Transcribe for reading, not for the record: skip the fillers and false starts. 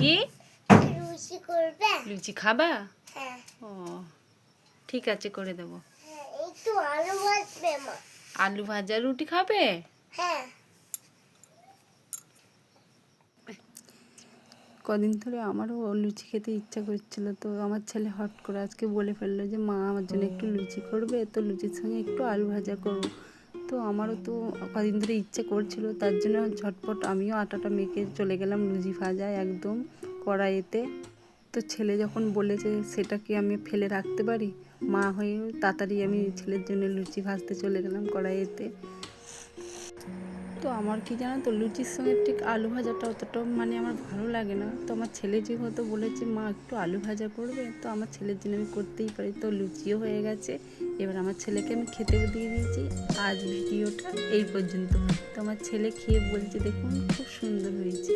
কি লুচি করবে? লুচি খাবা? হ্যাঁ। ও ঠিক আছে, করে দেবো। হ্যাঁ, একটু আলু ভাজবে মা। আলু ভাজা রুটি খাবে? হ্যাঁ। কদিন ধরে আমারও লুচি খেতে ইচ্ছা করছিল, তো আমার ছেলে হট করে আজকে বলে ফেললো যে মা আমার জন্য একটু লুচি করবে, তো লুচির সঙ্গে একটু আলু ভাজা করবো। তো আমারও তো কদিন ধরে ইচ্ছে করছিল, তার জন্য ঝটপট আমিও আটাটা মেখে চলে গেলাম লুচি ভাজায় একদম কড়াইতে। তো ছেলে যখন বলেছে সেটা কি আমি ফেলে রাখতে পারি, মা হয়ে তাড়াতাড়ি আমি ছেলের জন্য লুচি ভাজতে চলে গেলাম কড়াইতে। তো আমার কি জানো তো, লুচির সঙ্গে ঠিক আলু ভাজাটা অতটাও মানে আমার ভালো লাগে না। তো আমার ছেলে যেহেতু বলেছে মা একটু আলু ভাজা করবে, তো আমার ছেলের জন্য আমি করতেই পারি। তো লুচিও হয়ে গেছে, এবার আমার ছেলেকে আমি খেতেও দিয়ে দিয়েছি। আজ ভিডিওটা এই পর্যন্ত। তো আমার ছেলে খেয়ে বলছে দেখুন খুব সুন্দর হয়েছে।